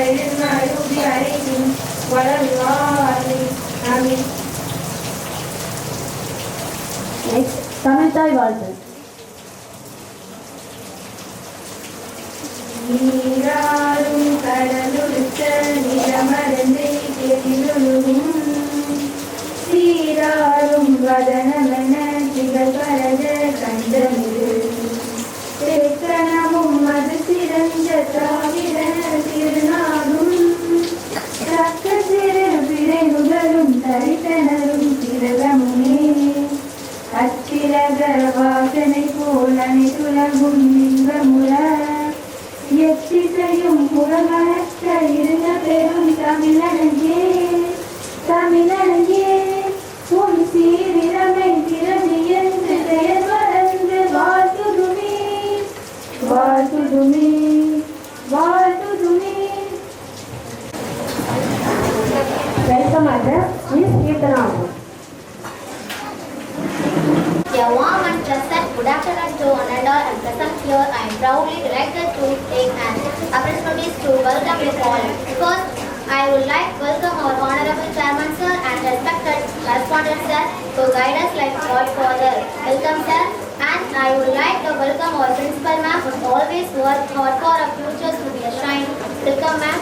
المغضوب عليهم ولا الضالين آمين. தமிழ்தாய் வாழ்த்து. நீராடும் கடலுடுத்த நிலமறந்து எதிரொழுகும் சீராடும் வதனமென திகழ்வரத கண்டமிரு திருக்கணமும் அது சிறந்த திராவிட திருநாடும் தக்க சிறு பிறைமுகளும் தரித்தனரும் திரகமுமே அச்சிரக வாசனை போல் அனைத்துலகும் இன்பமுற எத்திசையும் புறமணக்க இருந்த பெரும் தமிழனங்கே தமிழனங்கே உன் சீரிழமை திறமை என்று பெயர் வளர்ந்து வாழ்த்துதுமே வாழ்த்துதுமே வாழ்த்துதுமே. Welcome address is Kirtana. A warm and pleasant good afternoon to one and all and present here. I am proudly delighted to take an opportunity to welcome you all. First, I would like to welcome our Honorable Chairman Sir and respected correspondent Sir to guide us like Godfather. Welcome Sir. And I would like to welcome our Principal Ma'am who always work hard for our futures to be a shrine. Welcome Ma'am.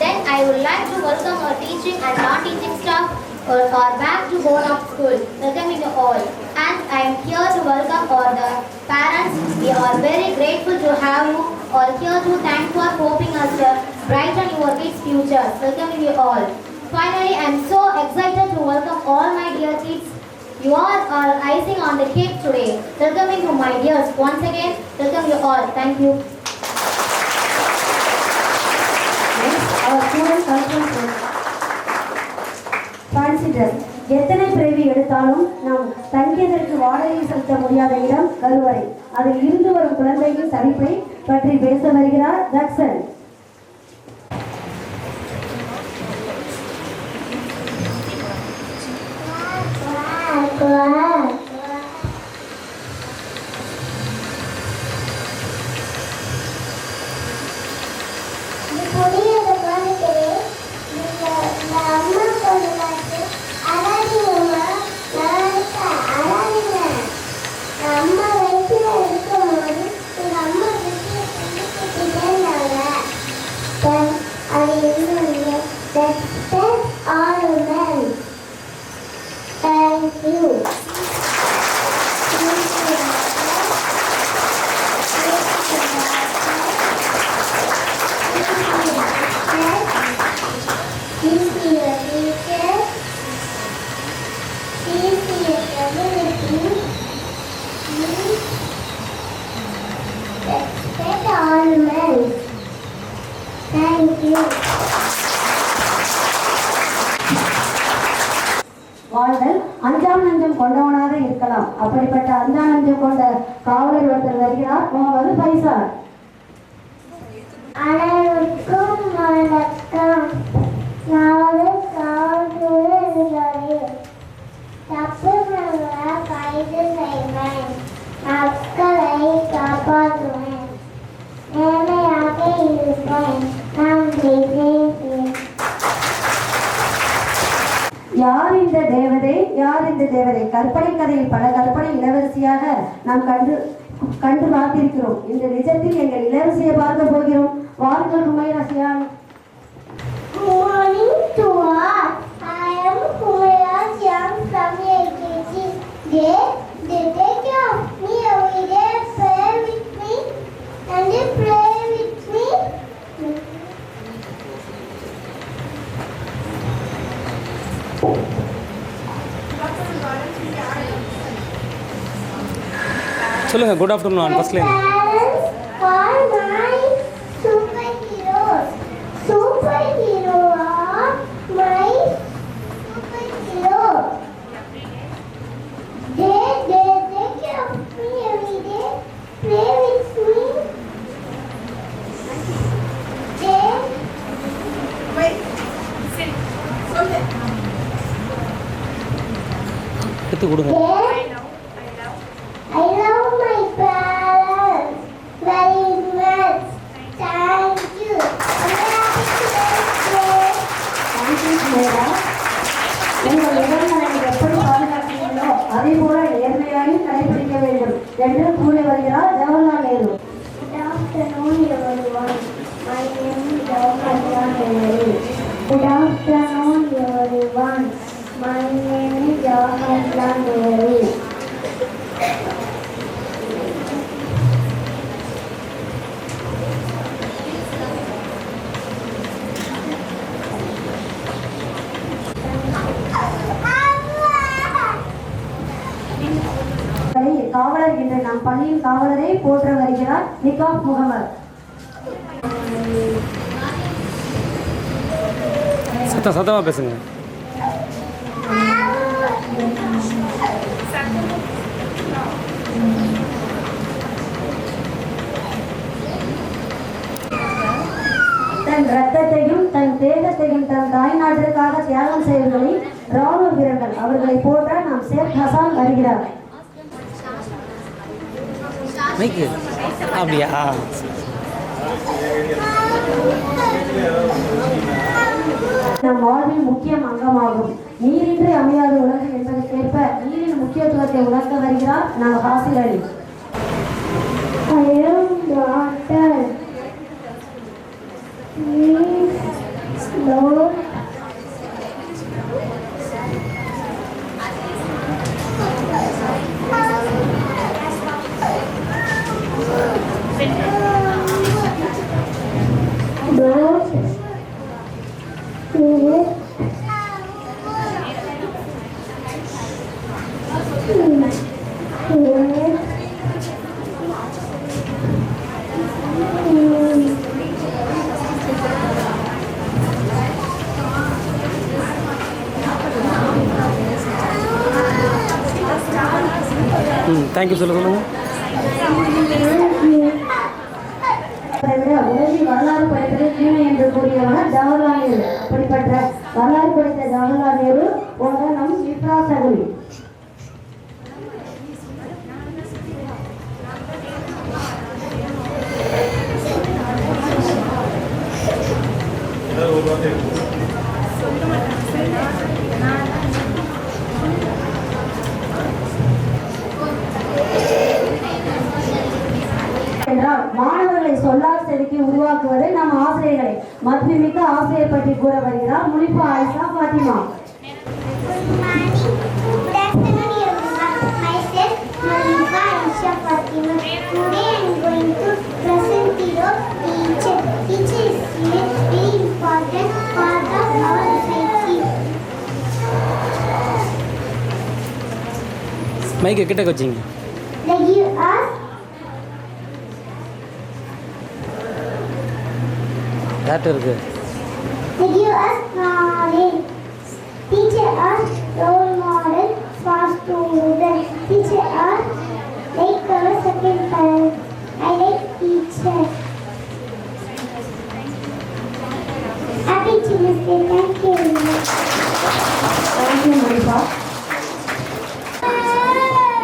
Then I would like to welcome our teaching and non-teaching staff are back to Bone of School. Welcoming you all. And I am here to welcome all the parents. We are very grateful to have you all here to thank for hoping us to brighten your kids' futures. Welcoming you all. Finally, I am so excited to welcome all my dear kids. You all are icing on the cake today. Welcoming you my dears. Once again, welcome you all. Thank you. Our student conference fancy dress. எத்தனை பிறவி எடுத்தாலும் நாம் தங்கியதற்கு வாடகை செலுத்த முடியாத இடம் கருவறை. அதில் இருந்து வரும் குழந்தையின் தவிப்பை பற்றி பேச வருகிறார் ஜக்சன். வாழ்தல் அஞ்சாம் நஞ்சம் கொண்டவனாக இருக்கலாம். அப்படிப்பட்ட அஞ்சாம் நஞ்சம் கொண்ட காவலர் ஒருத்தர் வருகிறார். முகமது பைசார். அனைவருக்கும் வணக்கம். நான் காவல்துறை அதிகாரி. தப்பு கைது செய்வேன், மக்களை காப்பாற்றுவேன், நேர்மையாக இருப்பேன். யார் இந்த தேவதை, யார் இந்த தேவதை? கற்பனை கதையில் பல கற்பனை இளவரசியாக நாம் கண்டு பார்த்திருக்கிறோம். இந்த நிஜத்தில் எங்கள் இளவரசியை பார்க்க போகிறோம். வாருங்கள் Humaira Siyan. Good morning to all. I am Humayra Siam from LKG. They take care of me every day, pray with me and they pray with me. சொல்லுங்க. Good afternoon on first line. All my superheroes. Superhero are my superhero. They take care of me every day, play with me. They எடுத்து கொடுங்க. I love my parents very much. Thank you. என்று கூறி வருகிறார் Jawaharlal Nehru. Good afternoon, everyone. My name is Jawaharlal Nehru. Good afternoon, everyone. My name is Jawaharlal Nehru. காவலர் என்ற நம் பள்ளியின் காவலரை போற்ற வருகிறார் நிகாப் முகமது. சத்தமாக பேசுங்க. தன் ரத்தத்தையும் தன் தேகத்தையும் தன் தாய்நாட்டிற்காக தியாகம் செய்வர்களை ராணுவ வீரர்கள் அவர்களை போற்ற நாம் ஷேக் ஹசான் வருகிறார். மைக்கு அப்படியா? நம் வாழ்வின் முக்கிய அங்கமாகும். நீரின்றி அமையாத உலகம் என்பதற்கேற்ப நீரின் முக்கியத்துவத்தை உணர்த்த வருகிறார் நாம் ஹாசில் அலி. தேங்க்யூ சொல்லுங்கள். உலகில் வரலாறு படைத்தது தீமை என்று கூறியவர் ஜவஹர்லால் நேரு. அப்படிப்பட்ட வரலாறு படைத்த ஜவஹர்லால் நேரு போன்ற நம் சித்ரா சகுலி. என்றால் மாணவர்களை சொல்லால் செதுக்கி உருவாக்குவதை நம் ஆசிரியர்களை மதிப்புமிக்க ஆசிரியர் பற்றி கூற வருகிறார் முனிஃபா Ayesha Fathima. Good afternoon, everyone. Myself, Mulifa Aisha Fatima. Today I am going to present your teacher. Teacher is very important part of our society. மைக்கு கிட்ட வச்சிங்க. They give us இருக்கு. They give us knowledge. Teacher us role model for students. Teacher us like our second parent. I like teacher. Happy Children's Day. Thank you. Thank you, முனிஃபா.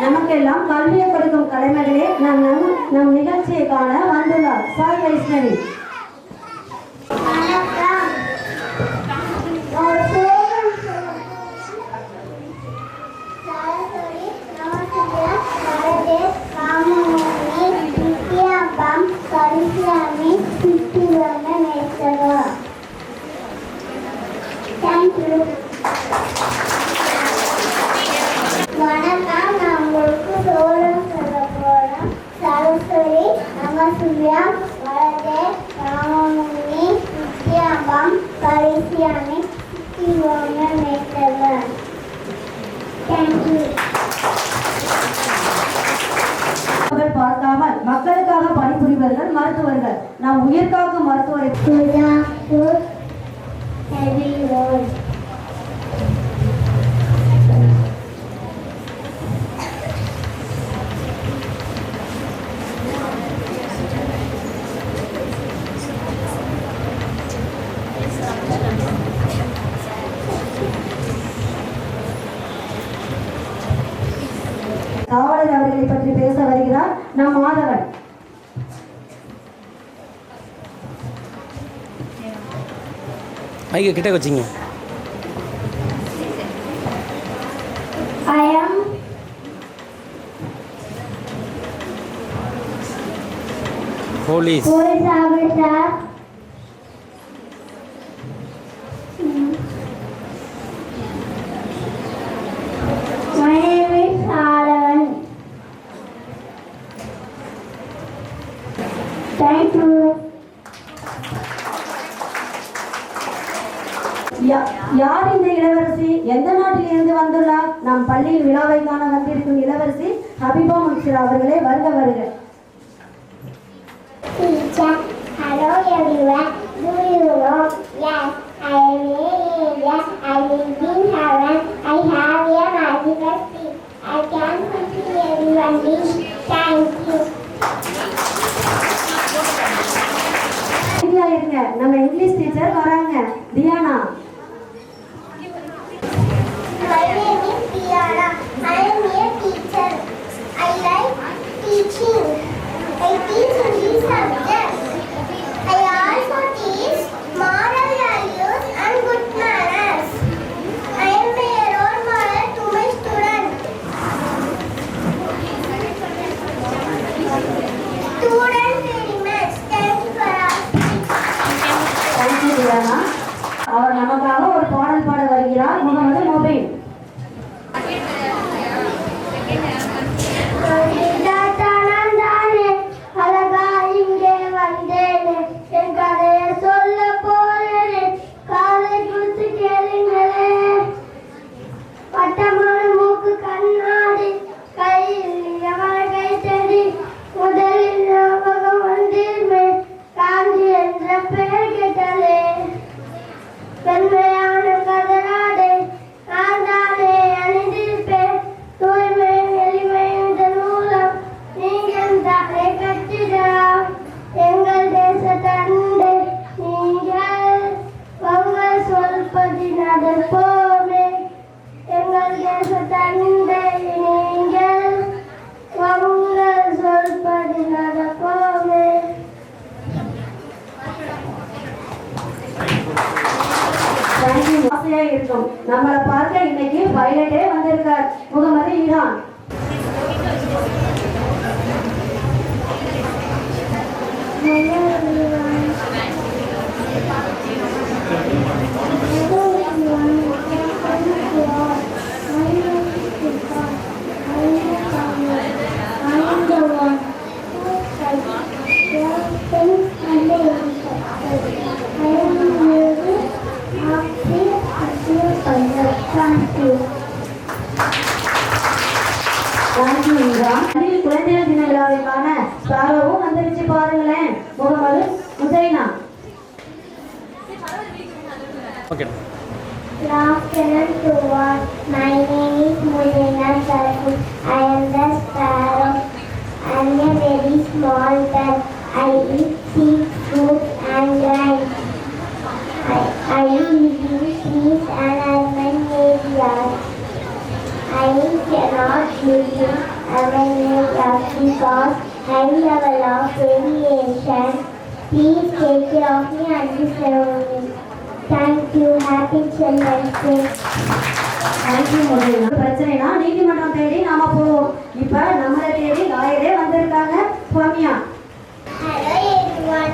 நமக்கெல்லாம் கல்வியை கொடுக்கும் தலைமைகளே நம் நிகழ்ச்சியை காண வந்துள்ளார் சாய் வைஷ்ணவி. வணக்கம், நான் உங்களுக்கு சோழம் சொல்ல போறேன். சரஸ்வதி, நமசூயா, வரதே, ராமமுனி, வித்யாபம், பரிசியாமி, சித்திவோம மேத்தவர். தேங்க்யூ. பார்க்காமல் மக்களுக்காக பணிபுரிவர்கள் மருத்துவர்கள். நாம் உயிர்காக்கும் மருத்துவரை காவலர் அவர்களை பற்றி பேச வருகிறார் நம் மாதவன். மைக்கு கிட்ட வச்சிங்க. Police. police officer. My name is Alan. Thank you. யார் இந்த இளவரசி? எந்த நாட்டில் இருந்து வந்துள்ளார்? நம் பள்ளியில் விழாவை காண வந்திருக்கும் இளவரசி ஹபிபா முன்சிரா அவர்களே, வருக வருக. Teacher, hello everyone. Do you know? Yes, I am Amelia. I live in heaven. I have a magical stick. I can fulfill everyone's wish. Thank you. இருங்க, நம்ம இங்கிலீஷ் டீச்சர் வராங்க. தியானா. My name is Diana. I am a teacher. I like teaching. I teach English subjects. I also teach moral values and good manners. I am a role model to my students. Students very much. Thank you for asking. Thank you Dhiyana. அவர் நமக்காக ஒரு பாடல் பாட வருகிறார். Mohammed mobile. அழகா இங்கே வந்தேனே, என் கதையை சொல்ல போறேனே, காதை குத்து கேளுங்களே. வட்டமான மூக்கு கண்ணாடி, கையில் எவர கைத்தடி, முதலில் ஞாபகம் வந்திருமே, காந்தி என்ற பெயர் கேட்டாலே. பெண்மையான கதராடை நான் தானே அணிந்திருப்பேன், தூய்மை எளிமை இதன் மூலம் நீங்கள் தானே கட்டிடலாம். எங்கள் தேச தந்தை நீங்கள் உங்கள் சொல்பதி நடப்போமே. எங்கள் தேச தந்தை நீங்கள் உங்கள் சொல்பதி நடப்போமே. தேங்க்யூ. ஆசையா இருக்கும். நம்மளை பார்க்க இன்னைக்கு பைலட்டே வந்திருக்கார். Mohammed Iran. Hello everyone. Hello everyone. Thank you all. My name is Shilpa. I am Kamala. I am the one who studies things and the I am music of Thank you. Thank you Iran. குழந்தைகள் தின விழாவை காண ஸ்டாரோவும் வந்துருச்சு பாருங்களேன். Mohammed Musaina. Okay. Good afternoon to all. My name is Mulina Sarku. I am the sparrow. I am a very small bird. I eat seeds, fruits and grains. I live in trees and urban areas. I cannot live in urban areas because high level of radiation. Please take care of me and listen me. Thank you. Happy Children's Day. Thank you முசைனா. பிரச்சனைனா நீதிமன்றம் தேடி நாம போவோம். இப்ப நம்மளை தேடி லாயரே வந்திருக்காங்க. சுவாமியா. Hello everyone.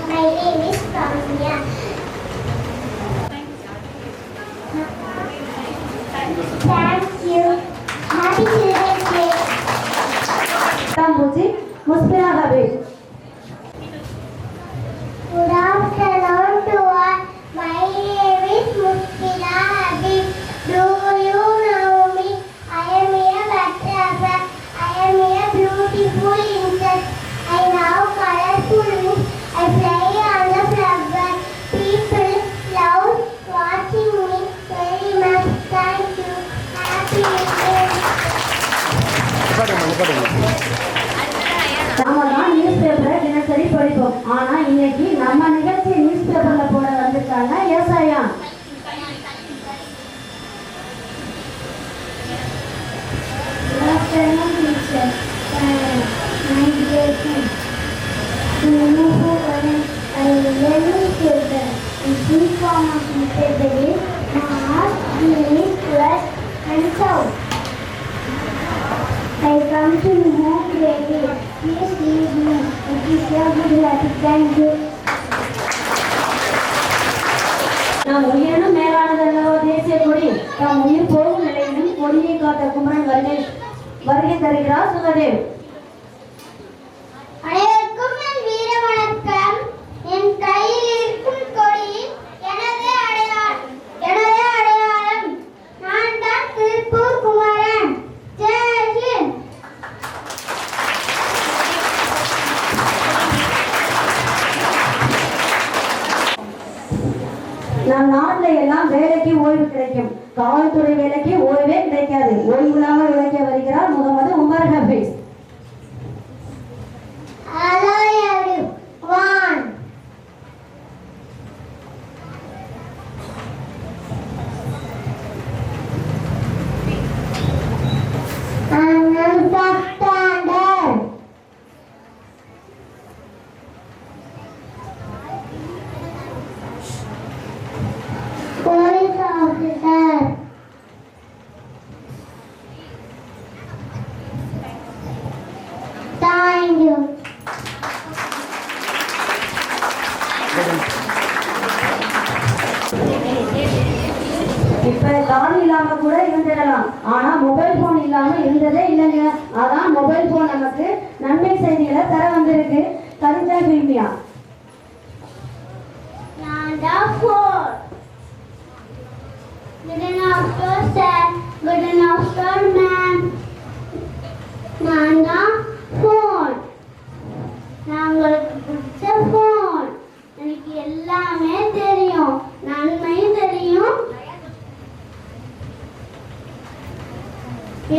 My name is Soumya. Thank you. Happy Children's Day. பூச்சி முஸ்பிரா ஹபீப். Good afternoon to all. My name is Muskila Habib. Do you know me? I am a butterfly. I am a beautiful insect. I have colorful wings. I fly on the flower. People love watching me very much. Thank you. Happy Day. நாம தான் news பேப்பரை தினசரி படிப்போம். ஆனா இன்னைக்கு நம்ம நிகழ்ச்சி news பேப்பர்ல போட வந்திருக்காங்க ஏசாயா. Good afternoon, teacher. My dear friends, do you know who I am newspaper? In three form of newspaper is North, East, West, and South. I come to know grade 8. Please leave me. It is your good luck. Thank you. நாம் உயிரினும் மேலானதல்லவோ தேசிய கொடி. நாம் உயிர் போகும் நிலையிலும் கொடியை காத்த குமரன் வருகை தருகிறார் சுகதேவ். அனைவருக்கும் என் வீர வணக்கம். என் கையில் இருக்கும் கொடி எனது அடையாளம். நான் தான் திருப்பூர் குமரன். ஜெய் ஹிந்த். நம் நாட்டில் எல்லாம் வேலைக்கு ஓய்வு கிடைக்கும். காவல்துறை வேலைக்கு ஓய்வே கிடைக்காது. ஓய்வு இல்லாமல் விளக்க வருகிறார் Mohammed Umar Hafeez. Hello everyone. I'm standard. Police officer. Thank you. இப்ப கால் இல்லாம கூட இருந்துடலாம். ஆனா மொபைல் போன் இல்லாம இருந்ததே இல்லைங்க. அதான் மொபைல் போன் நமக்கு நன்மை செய்திகளை தர வந்திருக்கு. Kavitha பிரிமியா. Good enough, sir. Good enough, sir, ma'am. Nana, phone. நாங்களுக்கு பிடிச்ச phone. எனக்கு எல்லாமே தெரியும். நன்மையும் தெரியும்.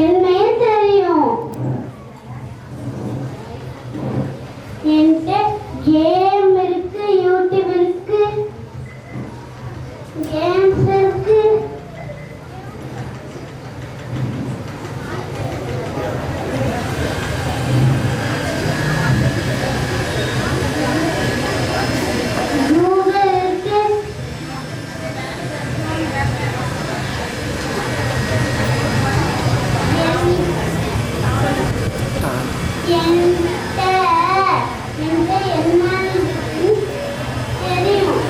என்னையும் தெரியும். என்கிட்ட கேம் இருக்கு, யூடியூப் இருக்கு, கேம்ஸ் இருக்கு. கூகுள் இருக்கு. என்கிட்ட என்னன்னு தெரியும்.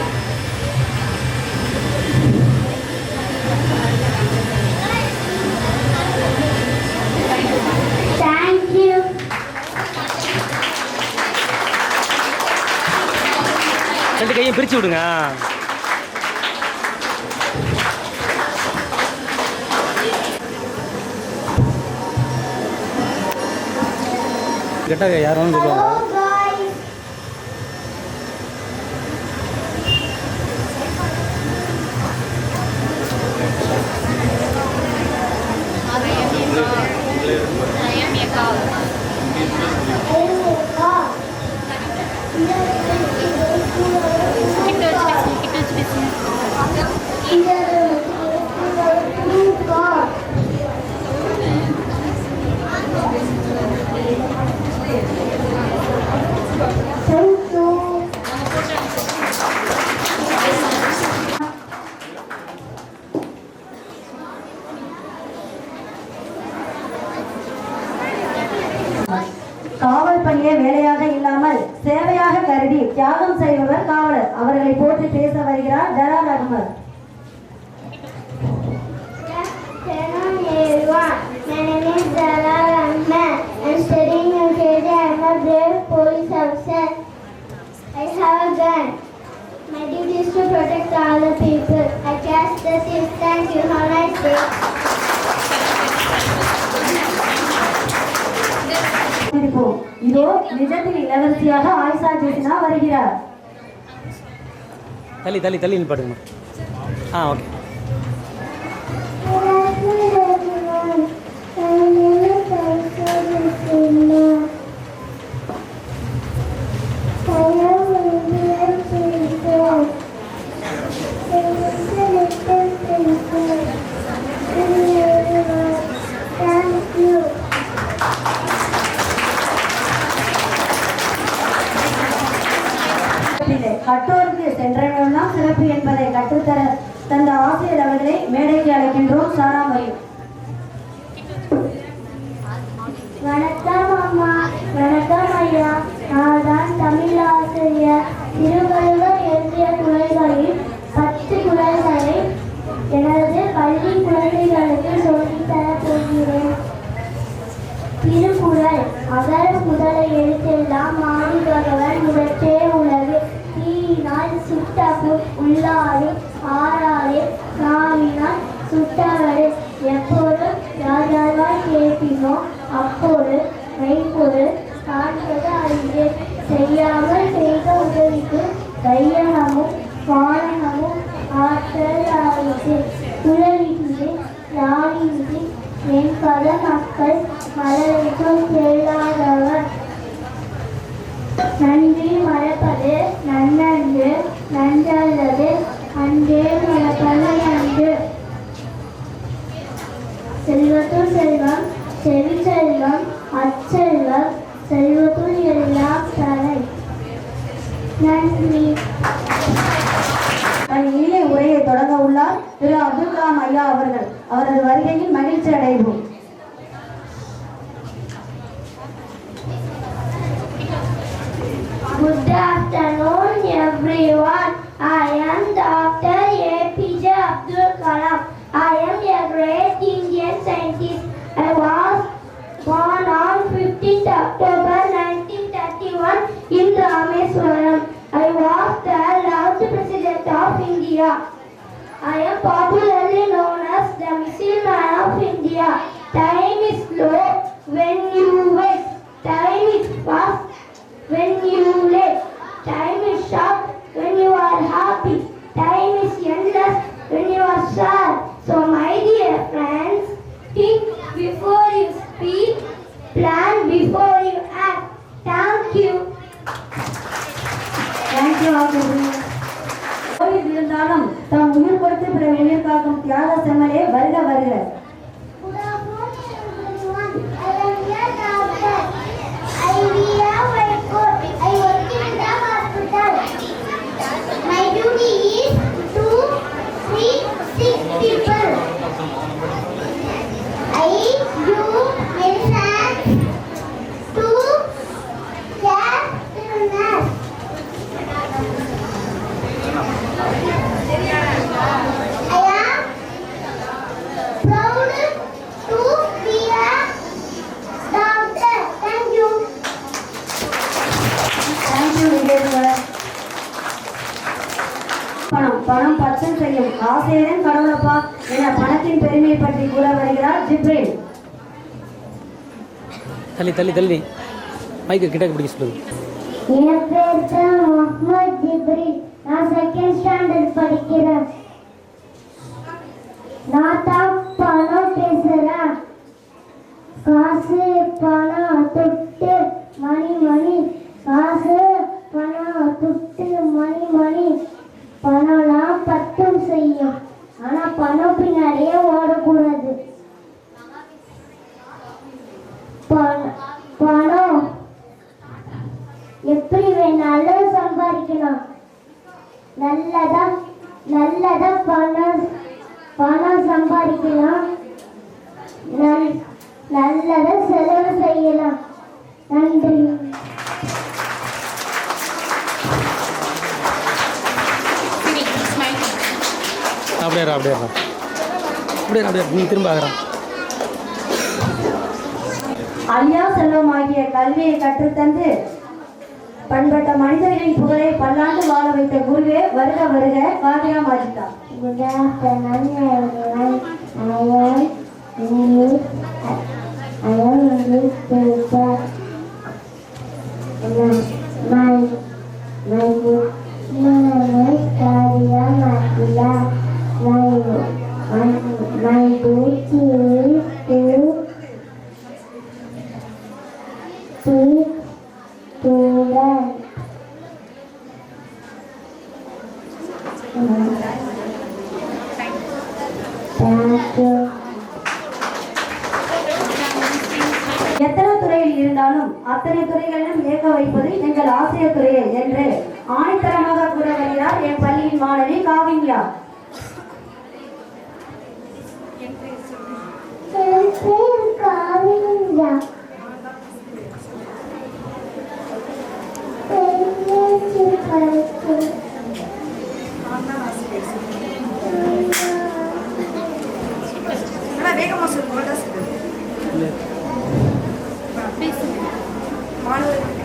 Thank you. ரெண்டு கையும் பிரித்து விடுங்க. கேட்டால் யாரும் சொல்லுவாங்க. Hello guys. காவல் பணியை வேலையாக இல்லாமல் சேவையாக கருதி தியாகம் செய்பவர் காவலர். அவர்களை போற்றி பேச வருகிறார் Jalal Ahmed. Hello everyone. My name is Jalal Ahmed. I am studying UKG. I am a brave police officer. I have a gun. My duty is to protect all the people. I catch the thief. Thank you. Have a nice day. இதோ நிஜத்தில் இளவரசியாக ஆயிஷா ஜெசினா வருகிறார். தள்ளி தள்ளி தள்ளி நிப்பாட்டுங்க. Okay. Hello everyone. My name is Aisha Jessina. I am Indian citizen. I am a little princess. Thank you. கட்டோருக்கு சென்றவெல்லாம் சிறப்பு என்பதை கற்றுத்தர தந்த ஆசிரியர் அவர்களை மேடைக்கு அழைக்கின்றோம். சாராமரி. வணக்கம் அம்மா. வணக்கம் ஐயா. நான் தான் தமிழாசிரியர். திருவள்ளுவர் எழுதிய குறள்களில் 10 குறள்களை எனது பள்ளி குழந்தைகளுக்கு சொல்லித்தரப் போகிறேன். திருக்குறள். அகர முதல எழுத்தெல்லாம் ஆதி பகவன் முதற்றே உலகு. தீயினால் சுட்டப்பு உள்ளாறு ஆறாறு நாவினால் சுட்டவரு. எப்போதும் யாரால் கேட்பினோ அப்போது மெய்ப்பொருள் காண்பது அறிவு. செய்யாமல் செய்த உதவிக்கு கையகமும் வானகமும் ஆற்றல் ஆயிற்று. குழலின்றி யாழின்றி என்பத மக்கள் மலரைக்கும் கேளாதவர். நன்றி மறப்பது நன்னன்று நன்றல்லது அன்றே மறப்பது நன்று. செல்வத்துள் செல்வம் செவி செல்வம் அச்செல்வம் செல்வத்துள் எல்லாம் தலை. நன்றி. தன் இனிய உரையை தொடங்க உள்ளார் திரு அப்துல் கலாம் ஐயா அவர்கள். அவரது வருகையில் மகிழ்ச்சி அடைவோம். Good afternoon, everyone. I am Dr. APJ Abdul Kalam. I am a great Indian scientist. I was born on 15th October 1931 in Rameswaram. I was the last President of India. I am popularly known as the Missile Man of India. Time is slow when you wait. Time is fast when you late. Time is short when you are happy. Time is endless when you are sad. So my dear friends, think before you speak, plan before you act. Thank you. Thank you ஆசிரியர். கோயில் இருந்தாலும் தாம் உயிர் கொடுத்து பிற உயிர் காக்கும் தியாக செம்மலே வருக வருக. Good afternoon, everyone. I am your doctor. I wear white coat. I work in the hospital. My duty is to treat sick people. I do medicine to care illness. I am proud to be a doctor. Thank you. Thank you Vijayakumar. பணம் பணம் பச்சை செய்யும் ஆசையுடன் கடவுளப்பா என பணத்தின் பெருமையை பற்றி கூற வருகிறார் ஜிப்ரேல். தள்ளி தள்ளி தள்ளி மைக்கு கிட்ட பிடிக்க சொல்லுங்க. என் பேர் தான் முகமது ஜிப்ரீல். நான் செகண்ட் ஸ்டாண்டர்ட் படிக்கிறேன். நான் தான் பணம் பேசுறேன். காசு பணம் துட்டு மணி மணி. காசு பணம் துட்டு மணி மணி. பணம்லாம் பத்தும் செய்யும். ஆனா பணம் பின்னாடியே ஓடக்கூடாது. பணம் எப்படி வேணாலும் சம்பாதிக்கலாம். நல்லதா பணம் சம்பாதிக்கலாம். நல்லதா செலவு செய்யலாம். நன்றி. அப்படியே நீ திரும்ப ஆகிறான். ஐயா செல்வம் ஆகிய கல்வியை கற்றுத்தந்து பண்பட்ட மனிதர்களின் புகழை பல்லாண்டு வாழ வைத்த குருவே வருக வருக. Kavya Majida. Good afternoon, everyone. I am English teacher. My name is Karia Matila. My duty is to teach students. Thank you. எத்தனை துறையில் இருந்தாலும் அத்தனை துறைகளிலும் இயக்க வைப்பது எங்கள் ஆசிரியர் துறையே என்று ஆணித்தரமாக கூற வருகிறார் என் பள்ளியின் மாணவி காவியா. என் பேர் காவியா. தான் ஆசிரியர் ஆனால் வேகமாக சொல்லுவோம் மாணவர்களுக்கு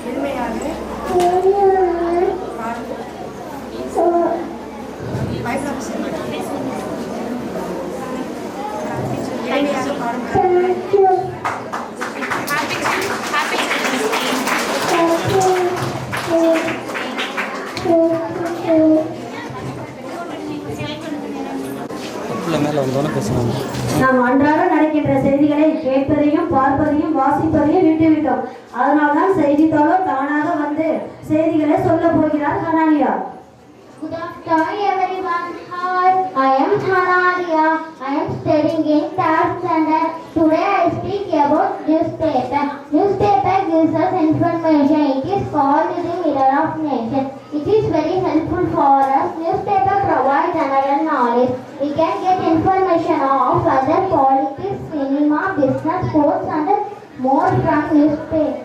எளிமையாக எளிமையாக மேலே வந்தோன்னே பேசுவாங்க. நாம் அன்றாட நடக்கின்ற செய்திகளை கேட்பதையும் பார்ப்பதையும் வாசிப்பதையும் விட்டுவிட்டோம். அதனால்தான் செய்தித்தாளர் தானாக வந்து செய்திகளை சொல்ல போகிறார் ஹனாலியா. Good afternoon everyone. Hi, I am Hanalia. I am studying in 3rd standard. Today I speak about newspaper. Newspaper gives us information. It is called the mirror of nation. It is very helpful for us. Newspaper provides general knowledge. We can get information of other politics, cinema, business, sports and more from newspapers.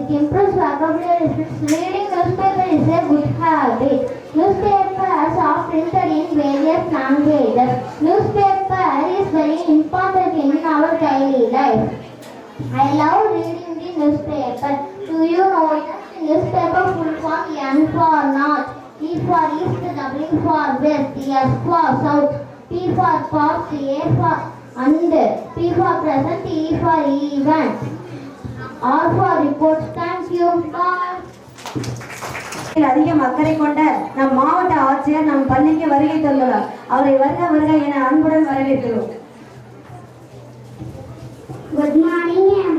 It improves vocabulary. Reading newspaper is a good habit. Newspapers are printed in various languages. Newspaper is very important in our daily life. I love reading the newspaper. Do you know that the newspaper full form N for north, E for east, W for west, S for south, P for past, A for and, P for present, E for event. All for reports. Thank you. Bye. அதிகம் அக்கறை கொண்ட நம் மாவட்ட ஆட்சியர் நம் பள்ளிக்கு வருகை தந்துள்ளார். அவரை வருக வருக என அன்புடன் வரவேற்கிறோம். Good morning and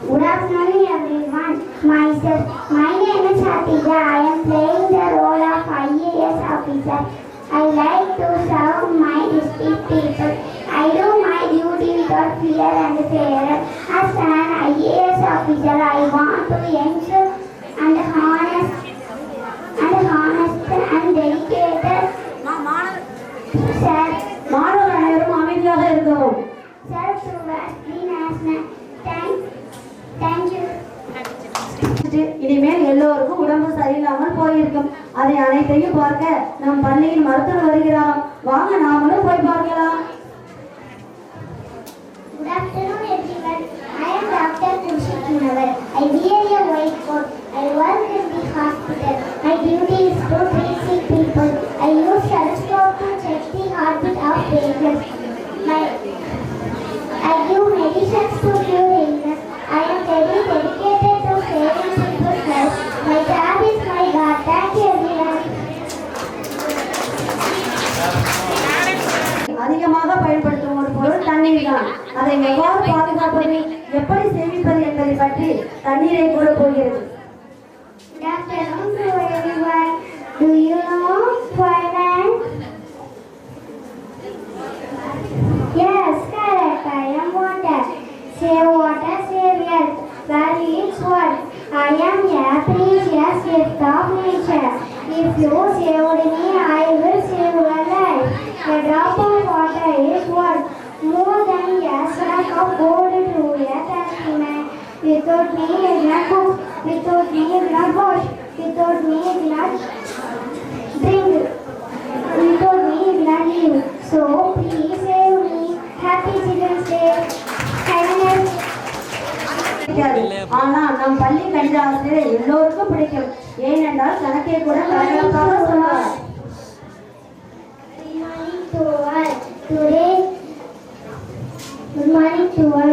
good afternoon everyone. My name is Hatija. I am playing the role of IAS officer. I like to serve my district people. I do my duty without fear and favor. As an IAS officer, I want to ensure and honest and dedicated. Sir, மாணவர் அனைவரும் அமைதியாக இருக்கிறோம். sir, towards the national. Thank you. இனிமேல் எல்லோருக்கும் உடம்பு சரியில்லாமல் போயிருக்கும். அதை அனைத்தையும் பார்க்க நம் பள்ளியில் மருத்துவர் வருகிறாராம். வாங்க நாமளும் போய் பார்க்கலாம். Good afternoon everyone. I am Dr. Kushikunavar. I wear a white coat. I work in the hospital. My duty is to treat sick people. I use stethoscope to check the heartbeat of patients. I give medicines to cure illness. I am very dedicated to saving people's lives. My job is my God. Thank you everyone. அதிகமாக பயன்படுத்தும் ஒரு பொருள் தண்ணீர் தான். அதை எவ்வாறு பாதுகாப்பது, எப்படி சேமிப்பது என்பதை பற்றி தண்ணீரை கூட போகிறது. Good afternoon to everyone. Do you know finance? Yes, correct. I am water. Save water, save earth. Value its word. I am a precious gift of nature. If you saved me, I will save your life. A drop of water is worth more than a sack of gold to a thirsty man. Without me, I cannot cook. Without me, I cannot wash. Without me, I cannot drink. Without me, I cannot live. So please save me. Happy Children's Day. Kindness. ஆனா நம் பள்ளி கணித ஆசிரியரை எல்லோருக்கும் பிடிக்கும். ஏனென்றால் கணக்கை கூட கலகலப்பாக சொல்வார். Good morning to all.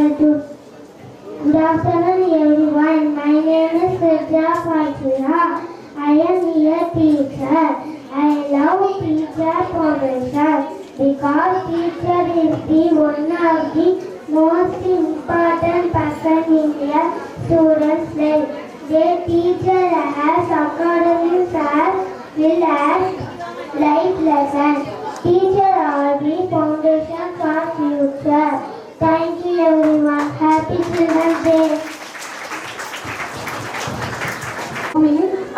Good afternoon everyone. My name is Vidya Fatima. I am your teacher. I love teacher profession because teacher is the one of the most important person in their students' life. Their teacher has academics as well as life lessons. Teacher are the foundation for future. Thank you everyone. Happy Children's Day.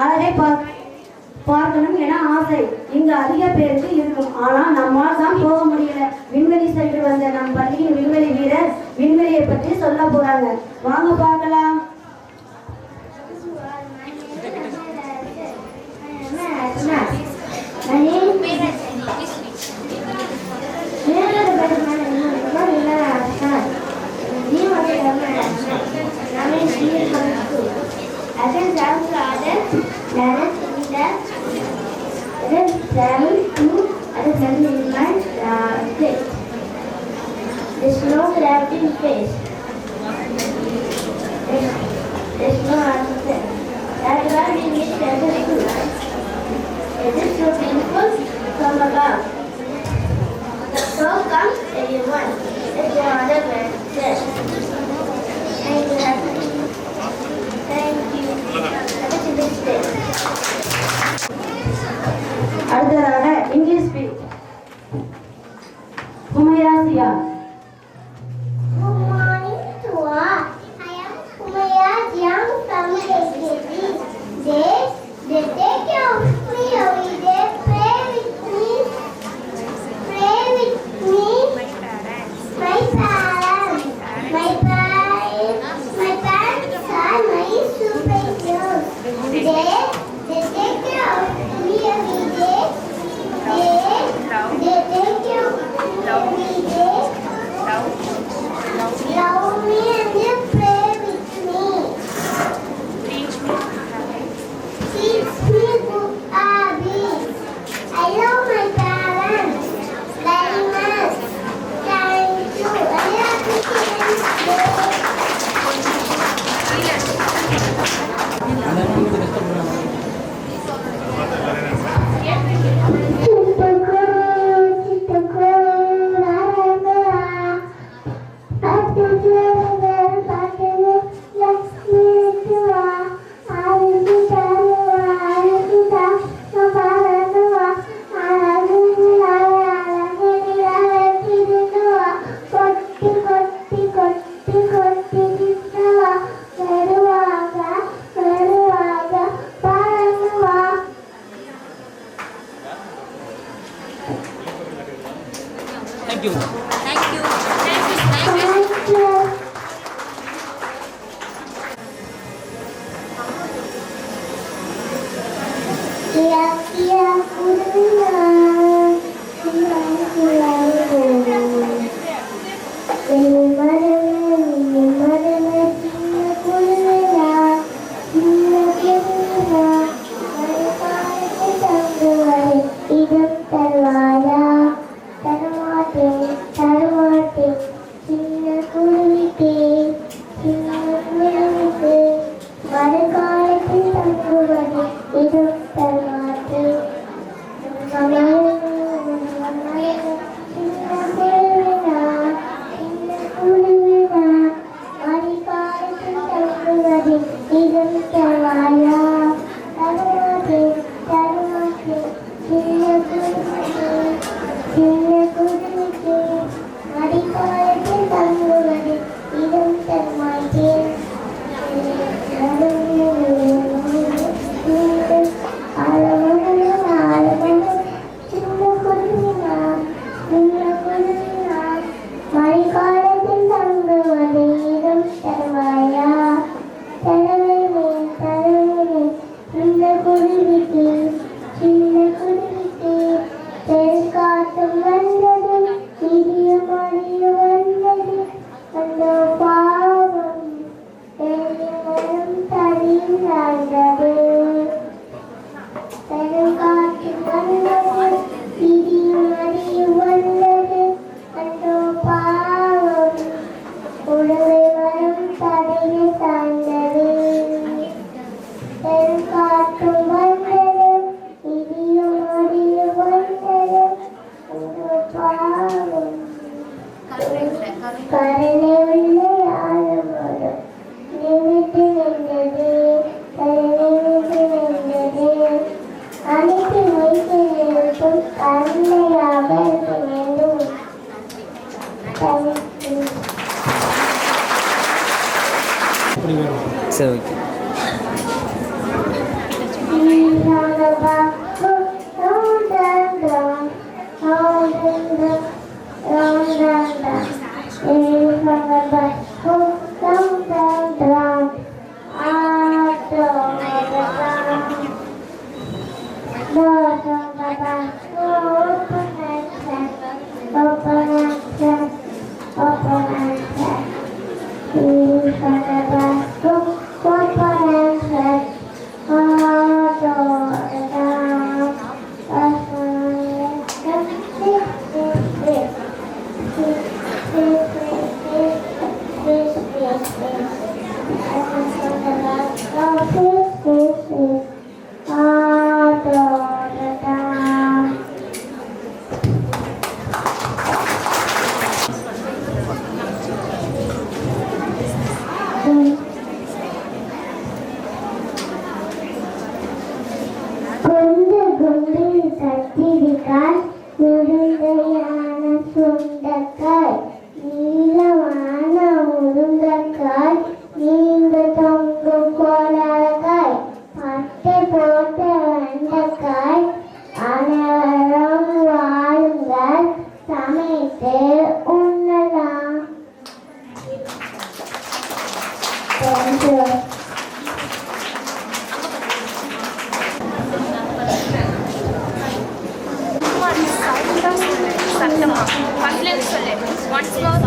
அழகை பார்க்கணும் என ஆசை இங்கு அதிக பேருக்கு இருக்கும். ஆனா நம்மால் தான் போக முடியல. விண்வெளி சென்று வந்த நம் பள்ளியின் விண்வெளி வீரர் விண்வெளியை பற்றி சொல்ல போறாங்க. வாங்க பார்க்கலாம். My name is dance in the travel to other places in my place. There's no gravity in space. There's no atmosphere. That's why we need sensors too. It is so beautiful from above. So comes everyone. There's no other place. Thank you. Thank you. Have a nice day. அடுத்ததாக English speech Umayya chia. Good morning to all. I am Kumaya Jiang from KKG. They take care of me every day. Pray with me. My parents. My parents are my superheroes. They take care of me every day. They take care of me every day. Love me and they pray with me. Teach me good habits. I love my parents very much. Thank you. I love you. Thank you. சரி okay. Open கத்திரிக்காய், முருங்கையான சுண்டைக்காய், நீளமான முருங்கைக்காய், நீண்ட தொங்கும் கோலாக்காய், பட்டை போட்ட வெண்டைக்காய், அனைவரும் வாழுங்கள், சமைத்து உண்ணலாம். சத்தமா ஃபர்ஸ்ட்ல சொல்லு ஒன்ஸ் மோர்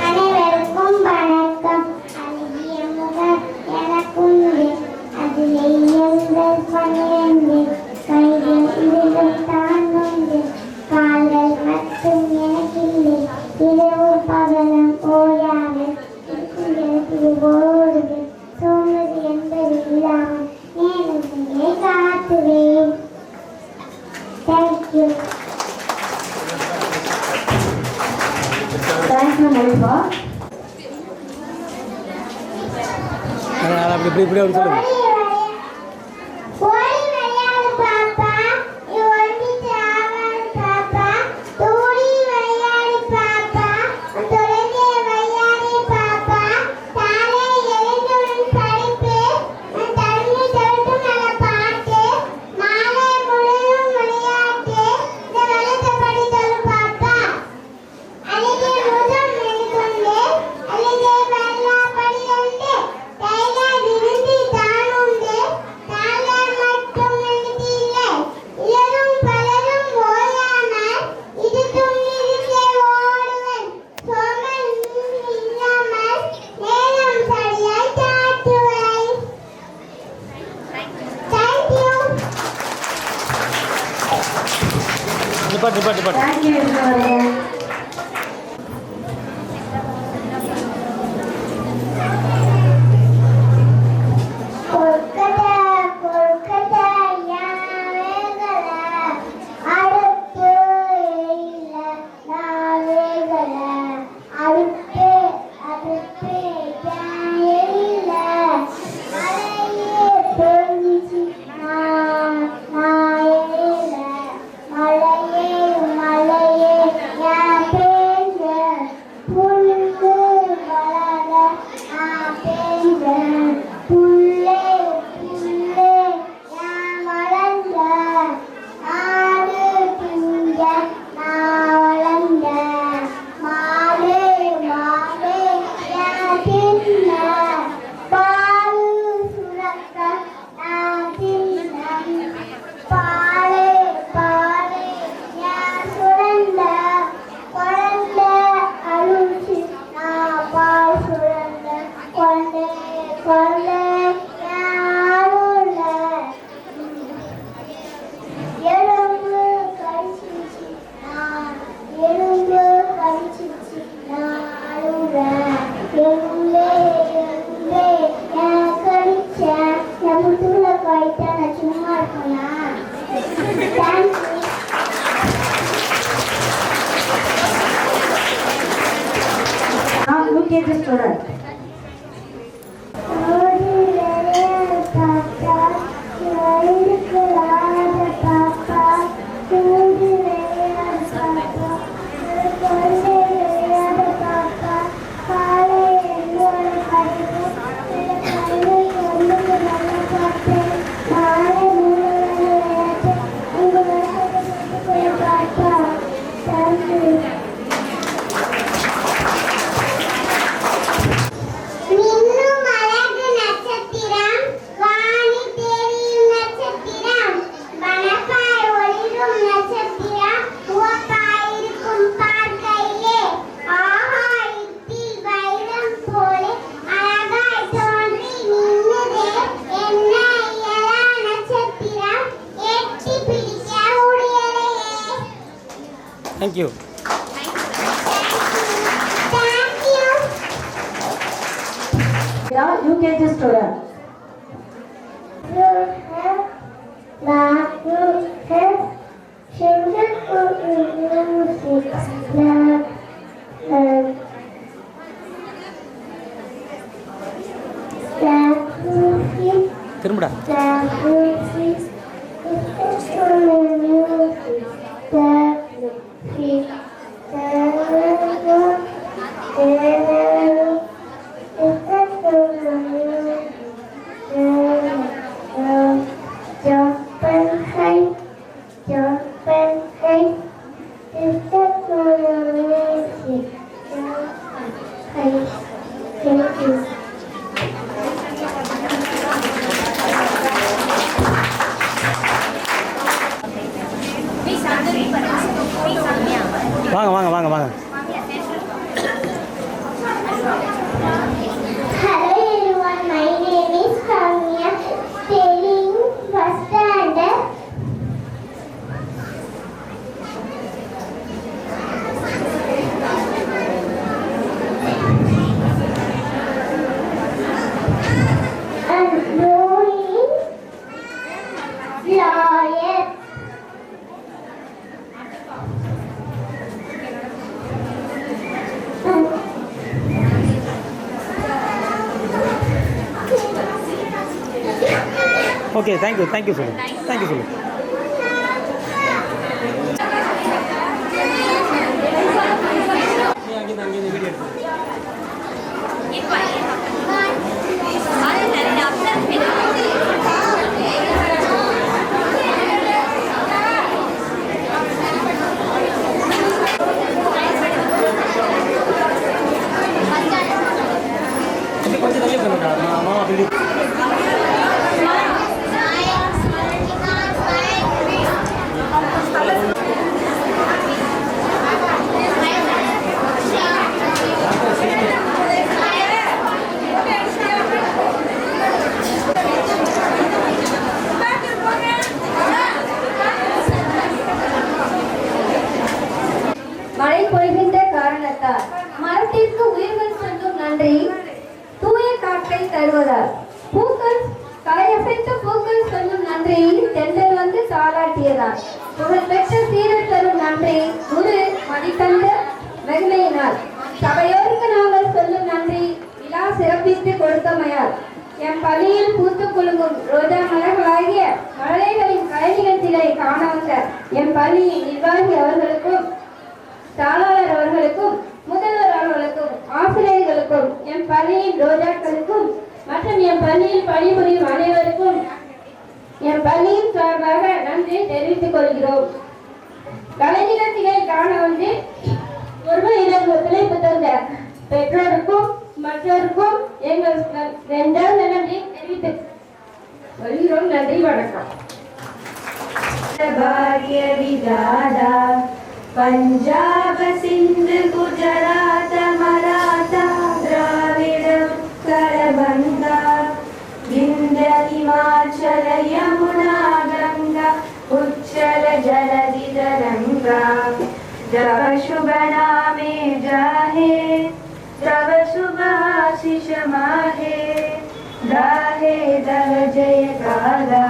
அனைவருக்கும் வணக்கம். அழகிய முகம் எனக்குண்டு, அதிலே எங்கள் 12 கைகள் இதிலும் தாங்குண்டு, கால்கள் மட்டும் எனக்கில்லை, இரவு பகலும் ஓயாது, ஓடுது, சோம்பது என்பது இல்லாமல் நேரத்தை காத்துவேன். தேங்க்யூ. மொழிப்பா அப்படி சொல்லுங்க. மாலை thank you. Thank you. Yeah, UKG student. You have love, you have children who music, love, திரும்புடா. Thank you. வாங்க வாங்க வாங்க வாங்க. Hello everyone, my name is Samya, studying first standard. And doing lawyer. Okay thank you thank you சொல்லு. Thank you சொல்லு. கொஞ்சம் தள்ளி பண்ணுடா மாமா அப்படி. மழை பொழிகின்ற காரணத்தால் மரத்திற்கு உயிர்கள் சொல்லும் நன்றி தூய காற்றை தருவதால் பூக்கள் கலையசைத்த பூக்கள் சொல்லும் நன்றி தென்றல் வந்து தாளாட்டியதால் புகழ்பெற்ற சீரர் தரும் நன்றி குரு மதித்தந்த மகிமையினால் சபையோருக்கு நாங்கள் சொல்லும் நன்றி விழா சிறப்பித்து கொடுத்தமையால் என் பள்ளியில் பூத்து குலுங்கும் ரோஜா மலர்களாகிய மழலைகளின் கலை நிகழ்ச்சிகளை காண வந்த என் பள்ளியின் நிர்வாகி அவர்களுக்கும் தாளாளர் அவர்களுக்கும் முதல்வர் அவர்களுக்கும் ஆசிரியர்களுக்கும் என் பள்ளியின் ரோஜாக்களுக்கும் மற்றும் என் பள்ளியில் பணிபுரியும் அனைவருக்கும் என் பள்ளியின் சார்பாக நன்றி தெரிவித்துக் கொள்கிறோம். கலை நிகழ்ச்சிகளை காண வந்து ஒருவரிடம் ஒத்துழைப்பு தந்த பெற்றோருக்கும் மற்றோருக்கும் எங்கள் இரண்டாவது நன்றி தெரிவித்துக் கொள்கிறோம். நன்றி, வணக்கம். பாக்ய விதாதா पंजाब सिंध गुजरात मराठा द्राविड करबंगा विंध्य हिमाचल यमुना गंगा उच्चल जलधि तरंगा जब शुभ नामे जाहे तब शुभ आशीष माहे गाहे तब जय गाला